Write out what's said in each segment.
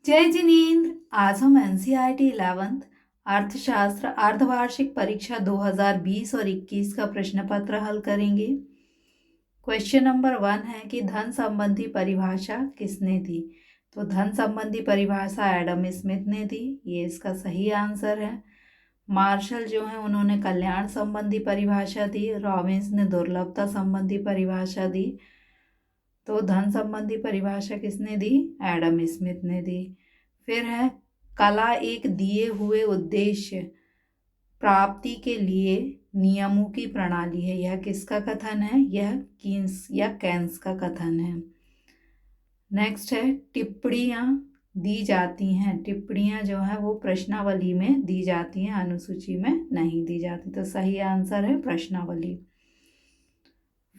जय जिनेन्द्र। आज हम एनसीईआरटी 11th अर्थशास्त्र अर्धवार्षिक परीक्षा 2020 और 21 का प्रश्न पत्र हल करेंगे। क्वेश्चन नंबर 1 है कि धन संबंधी परिभाषा किसने दी। तो धन संबंधी परिभाषा एडम स्मिथ ने दी, ये इसका सही आंसर है। मार्शल जो है उन्होंने कल्याण संबंधी परिभाषा दी, रॉबिन्स ने दुर्लभता संबंधी परिभाषा दी। तो धन संबंधी परिभाषा किसने दी? एडम स्मिथ ने दी। फिर है कला एक दिए हुए उद्देश्य प्राप्ति के लिए नियमों की प्रणाली है। यह किसका कथन है? यह कीन्स या कैन्स का कथन है। नेक्स्ट है टिप्पणियाँ दी जाती हैं। टिप्पणियाँ जो है वो प्रश्नावली में दी जाती हैं, अनुसूची में नहीं दी जाती। तो सही आंसर है प्रश्नावली।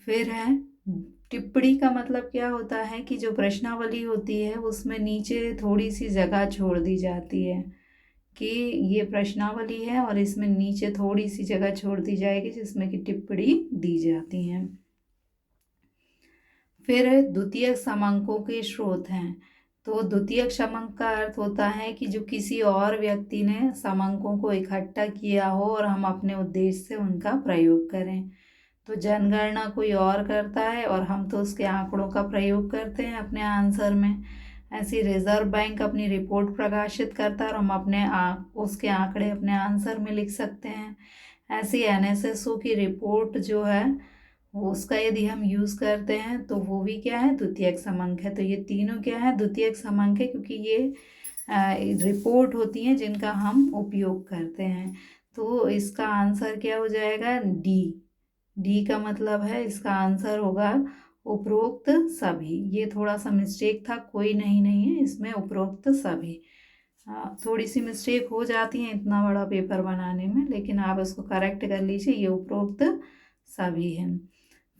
फिर है टिप्पणी का मतलब क्या होता है कि जो प्रश्नावली होती है उसमें नीचे थोड़ी सी जगह छोड़ दी जाती है कि ये प्रश्नावली है और इसमें नीचे थोड़ी सी जगह छोड़ दी जाएगी जिसमें कि टिप्पणी दी जाती है। फिर द्वितीयक समंकों के स्रोत हैं। तो द्वितीयक समंक का अर्थ होता है कि जो किसी और व्यक्ति ने समंकों को इकट्ठा किया हो और हम अपने उद्देश्य से उनका प्रयोग करें। तो जनगणना कोई और करता है और हम तो उसके आंकड़ों का प्रयोग करते हैं अपने आंसर में। ऐसी रिजर्व बैंक अपनी रिपोर्ट प्रकाशित करता है और हम अपने उसके आंकड़े अपने आंसर में लिख सकते हैं। ऐसी एनएसएसओ की रिपोर्ट जो है उसका यदि हम यूज़ करते हैं तो वो भी क्या है? द्वितीयक समंक है। तो ये तीनों क्या है? द्वितीयक समंक है, क्योंकि ये रिपोर्ट होती हैं जिनका हम उपयोग करते हैं। तो इसका आंसर क्या हो जाएगा? डी का मतलब है इसका आंसर होगा उपरोक्त सभी। ये थोड़ा सा मिस्टेक था, कोई नहीं है इसमें, उपरोक्त सभी। थोड़ी सी मिस्टेक हो जाती है इतना बड़ा पेपर बनाने में, लेकिन आप इसको करेक्ट कर लीजिए, ये उपरोक्त सभी है।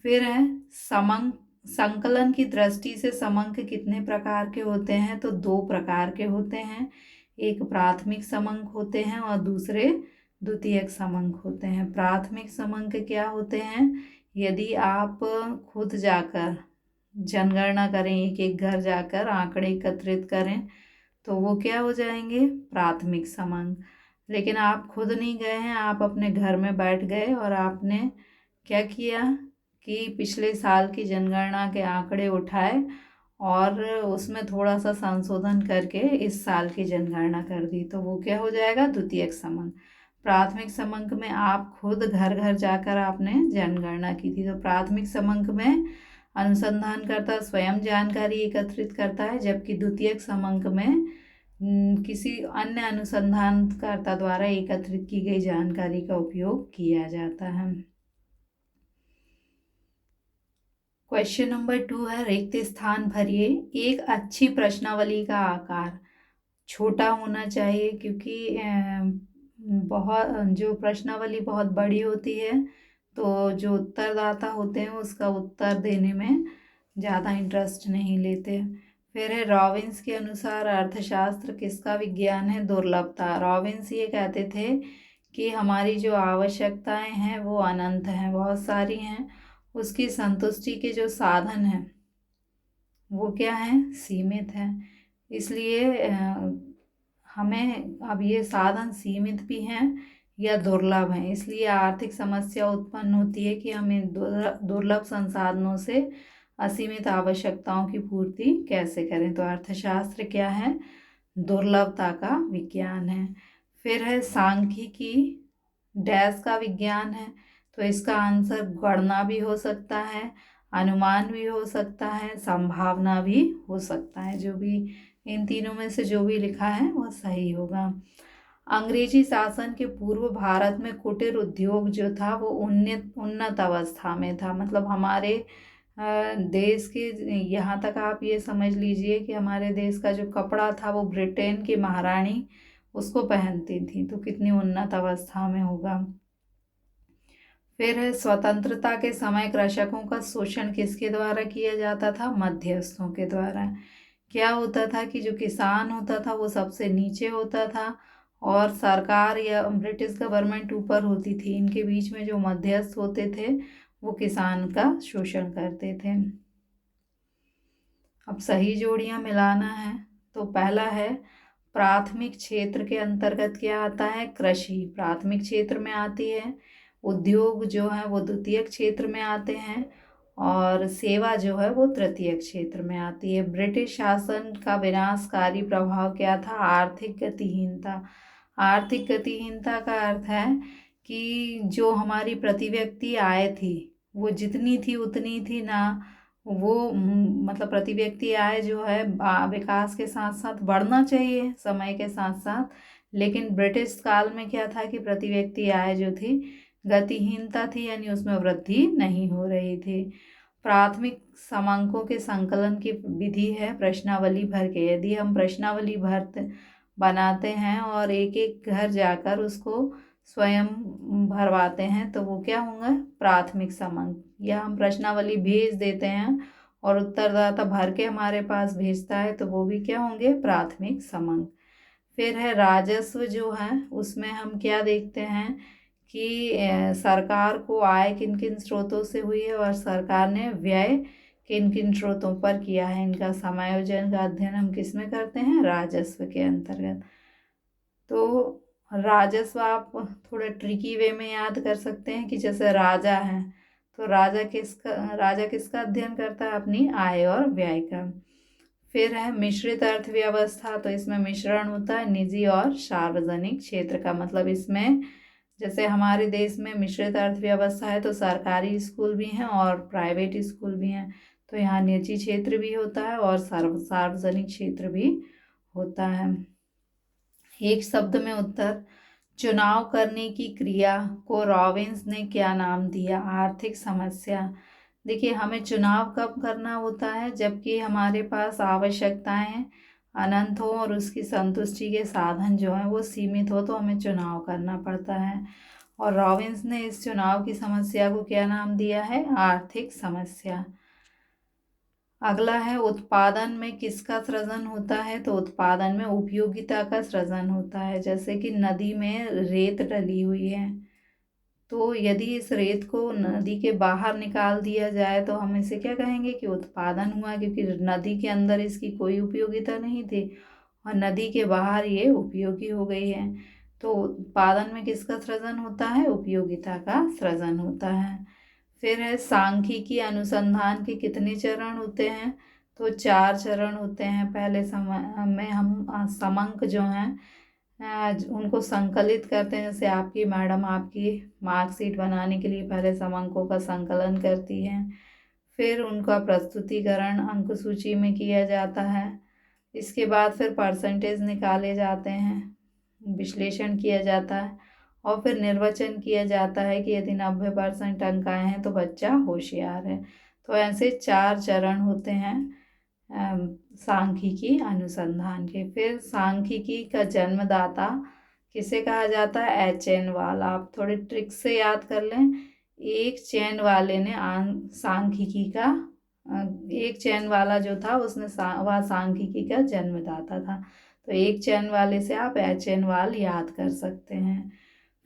फिर है समंक। संकलन की दृष्टि से समंक कितने प्रकार के होते हैं? तो 2 प्रकार के होते हैं। एक प्राथमिक समंक होते हैं और दूसरे द्वितीयक समंक होते हैं। प्राथमिक समंक क्या होते हैं? यदि आप खुद जाकर जनगणना करें, एक एक घर जाकर आंकड़े एकत्रित करें तो वो क्या हो जाएंगे? प्राथमिक समंक। लेकिन आप खुद नहीं गए हैं, आप अपने घर में बैठ गए और आपने क्या किया कि पिछले साल की जनगणना के आंकड़े उठाए और उसमें थोड़ा सा संशोधन करके इस साल की जनगणना कर दी, तो वो क्या हो जाएगा? द्वितीयक समंक। प्राथमिक समंक में आप खुद घर घर जाकर आपने जनगणना की थी। तो प्राथमिक समंक में अनुसंधानकर्ता स्वयं जानकारी एकत्रित करता है, जबकि द्वितीयक समंक में किसी अन्य अनुसंधानकर्ता द्वारा एकत्रित की गई जानकारी का उपयोग किया जाता है। क्वेश्चन नंबर 2 है रिक्त स्थान भरिए। एक अच्छी प्रश्नावली का आकार छोटा होना चाहिए, क्योंकि बहुत जो प्रश्नावली बहुत बड़ी होती है तो जो उत्तरदाता होते हैं उसका उत्तर देने में ज़्यादा इंटरेस्ट नहीं लेते। फिर है रॉबिन्स के अनुसार अर्थशास्त्र किसका विज्ञान है? दुर्लभता। रॉबिन्स ये कहते थे कि हमारी जो आवश्यकताएं हैं वो अनंत हैं, बहुत सारी हैं, उसकी संतुष्टि के जो साधन हैं वो क्या हैं? सीमित हैं। इसलिए हमें अब ये साधन सीमित भी हैं या दुर्लभ हैं, इसलिए आर्थिक समस्या उत्पन्न होती है कि हमें दुर्लभ संसाधनों से असीमित आवश्यकताओं की पूर्ति कैसे करें। तो अर्थशास्त्र क्या है? दुर्लभता का विज्ञान है। फिर है सांख्यिकी डैश का विज्ञान है। तो इसका आंसर गणना भी हो सकता है, अनुमान भी हो सकता है, संभावना भी हो सकता है। जो भी इन तीनों में से जो भी लिखा है वह सही होगा। अंग्रेजी शासन के पूर्व भारत में कुटीर उद्योग जो था वो उन्नत अवस्था में था। मतलब हमारे देश के यहाँ तक आप ये समझ लीजिए कि हमारे देश का जो कपड़ा था वो ब्रिटेन की महारानी उसको पहनती थी, तो कितनी उन्नत अवस्था में होगा। फिर है स्वतंत्रता के समय कृषकों का शोषण किसके द्वारा किया जाता था? मध्यस्थों के द्वारा। क्या होता था कि जो किसान होता था वो सबसे नीचे होता था और सरकार या ब्रिटिश गवर्नमेंट ऊपर होती थी। इनके बीच में जो मध्यस्थ होते थे वो किसान का शोषण करते थे। अब सही जोड़ियां मिलाना है। तो पहला है प्राथमिक क्षेत्र के अंतर्गत क्या आता है, कृषि प्राथमिक क्षेत्र में आती है, उद्योग जो है वो द्वितीयक क्षेत्र में आते हैं, और सेवा जो है वो तृतीयक क्षेत्र में आती है। ब्रिटिश शासन का विनाशकारी प्रभाव क्या था, आर्थिक गतिहीनता। आर्थिक गतिहीनता का अर्थ है कि जो हमारी प्रति व्यक्ति आय थी वो जितनी थी उतनी थी ना, वो मतलब प्रति व्यक्ति आय जो है विकास के साथ साथ बढ़ना चाहिए समय के साथ साथ, लेकिन ब्रिटिश काल में क्या था कि प्रति व्यक्ति आय जो थी गतिहीनता थी, यानी उसमें वृद्धि नहीं हो रही थी। प्राथमिक समांकों के संकलन की विधि है प्रश्नावली भर के। यदि हम प्रश्नावली बनाते हैं और एक एक घर जाकर उसको स्वयं भरवाते हैं तो वो क्या होंगे, प्राथमिक समांक। या हम प्रश्नावली भेज देते हैं और उत्तरदाता भर के हमारे पास भेजता है तो वो भी क्या होंगे, प्राथमिक समांक। फिर है राजस्व जो है, उसमें हम क्या देखते हैं कि सरकार को आय किन किन स्रोतों से हुई है और सरकार ने व्यय किन किन स्रोतों पर किया है। इनका समायोजन का अध्ययन हम किस में करते हैं, राजस्व के अंतर्गत। तो राजस्व आप थोड़ा ट्रिकी वे में याद कर सकते हैं कि जैसे राजा है तो राजा किसका अध्ययन करता है, अपनी आय और व्यय का। फिर है मिश्रित अर्थव्यवस्था, तो इसमें मिश्रण होता है निजी और सार्वजनिक क्षेत्र का। मतलब इसमें जैसे हमारे देश में मिश्रित अर्थव्यवस्था है तो सरकारी स्कूल भी हैं और प्राइवेट स्कूल भी हैं, तो यहाँ निजी क्षेत्र भी होता है और सार्वजनिक क्षेत्र भी होता है। एक शब्द में उत्तर, चुनाव करने की क्रिया को रॉबिन्स ने क्या नाम दिया, आर्थिक समस्या। देखिए हमें चुनाव कब करना होता है, जबकि हमारे पास आवश्यकताएं अनंत हो और उसकी संतुष्टि के साधन जो हैं वो सीमित हो, तो हमें चुनाव करना पड़ता है। और रॉबिन्स ने इस चुनाव की समस्या को क्या नाम दिया है, आर्थिक समस्या। अगला है उत्पादन में किसका सृजन होता है, तो उत्पादन में उपयोगिता का सृजन होता है। जैसे कि नदी में रेत डली हुई है, तो यदि इस रेत को नदी के बाहर निकाल दिया जाए तो हम इसे क्या कहेंगे कि उत्पादन हुआ, क्योंकि नदी के अंदर इसकी कोई उपयोगिता नहीं थी और नदी के बाहर ये उपयोगी हो गई है। तो उत्पादन में किसका सृजन होता है, उपयोगिता का सृजन होता है। फिर है सांख्यिकी अनुसंधान के कितने चरण होते हैं, तो 4 चरण होते हैं। पहले समय में हम समंक जो हैं उनको संकलित करते हैं। जैसे आपकी मैडम आपकी मार्कशीट बनाने के लिए पहले समंकों का संकलन करती हैं, फिर उनका प्रस्तुतिकरण अंक सूची में किया जाता है। इसके बाद फिर परसेंटेज निकाले जाते हैं, विश्लेषण किया जाता है और फिर निर्वाचन किया जाता है कि यदि 90% अंक आए हैं तो बच्चा होशियार है। तो ऐसे 4 चरण होते हैं सांख्यिकी अनुसंधान के। फिर सांख्यिकी का जन्मदाता किसे कहा जाता है, एच.एन. वाला। आप थोड़े ट्रिक से याद कर लें। एक चैन वाले ने सांख्यिकी का एक चैन वाला जो था उसने वह सांख्यिकी का जन्मदाता था, तो एक चैन वाले से आप एच.एन. वाल याद कर सकते हैं।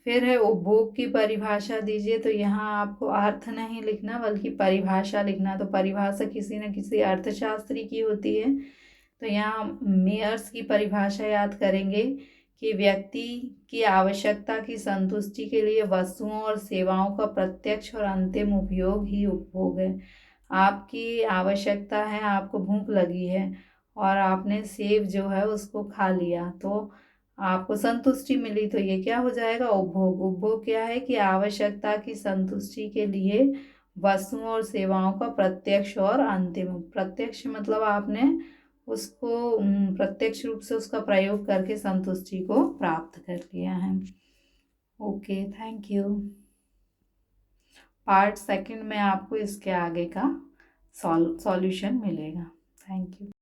फिर है उपभोग की परिभाषा दीजिए, तो यहाँ आपको अर्थ नहीं लिखना बल्कि परिभाषा लिखना। तो परिभाषा किसी न किसी अर्थशास्त्री की होती है, तो यहाँ मेयर्स की परिभाषा याद करेंगे कि व्यक्ति की आवश्यकता की संतुष्टि के लिए वस्तुओं और सेवाओं का प्रत्यक्ष और अंतिम उपयोग ही उपभोग है। आपकी आवश्यकता है, आपको भूख लगी है और आपने सेब जो है उसको खा लिया तो आपको संतुष्टि मिली, तो ये क्या हो जाएगा, उपभोग। उपभोग क्या है कि आवश्यकता की संतुष्टि के लिए वस्तुओं और सेवाओं का प्रत्यक्ष और अंतिम। प्रत्यक्ष मतलब आपने उसको प्रत्यक्ष रूप से उसका प्रयोग करके संतुष्टि को प्राप्त कर लिया है। Okay, thank you. पार्ट 2 में आपको इसके आगे का सॉल्यूशन मिलेगा। Thank you.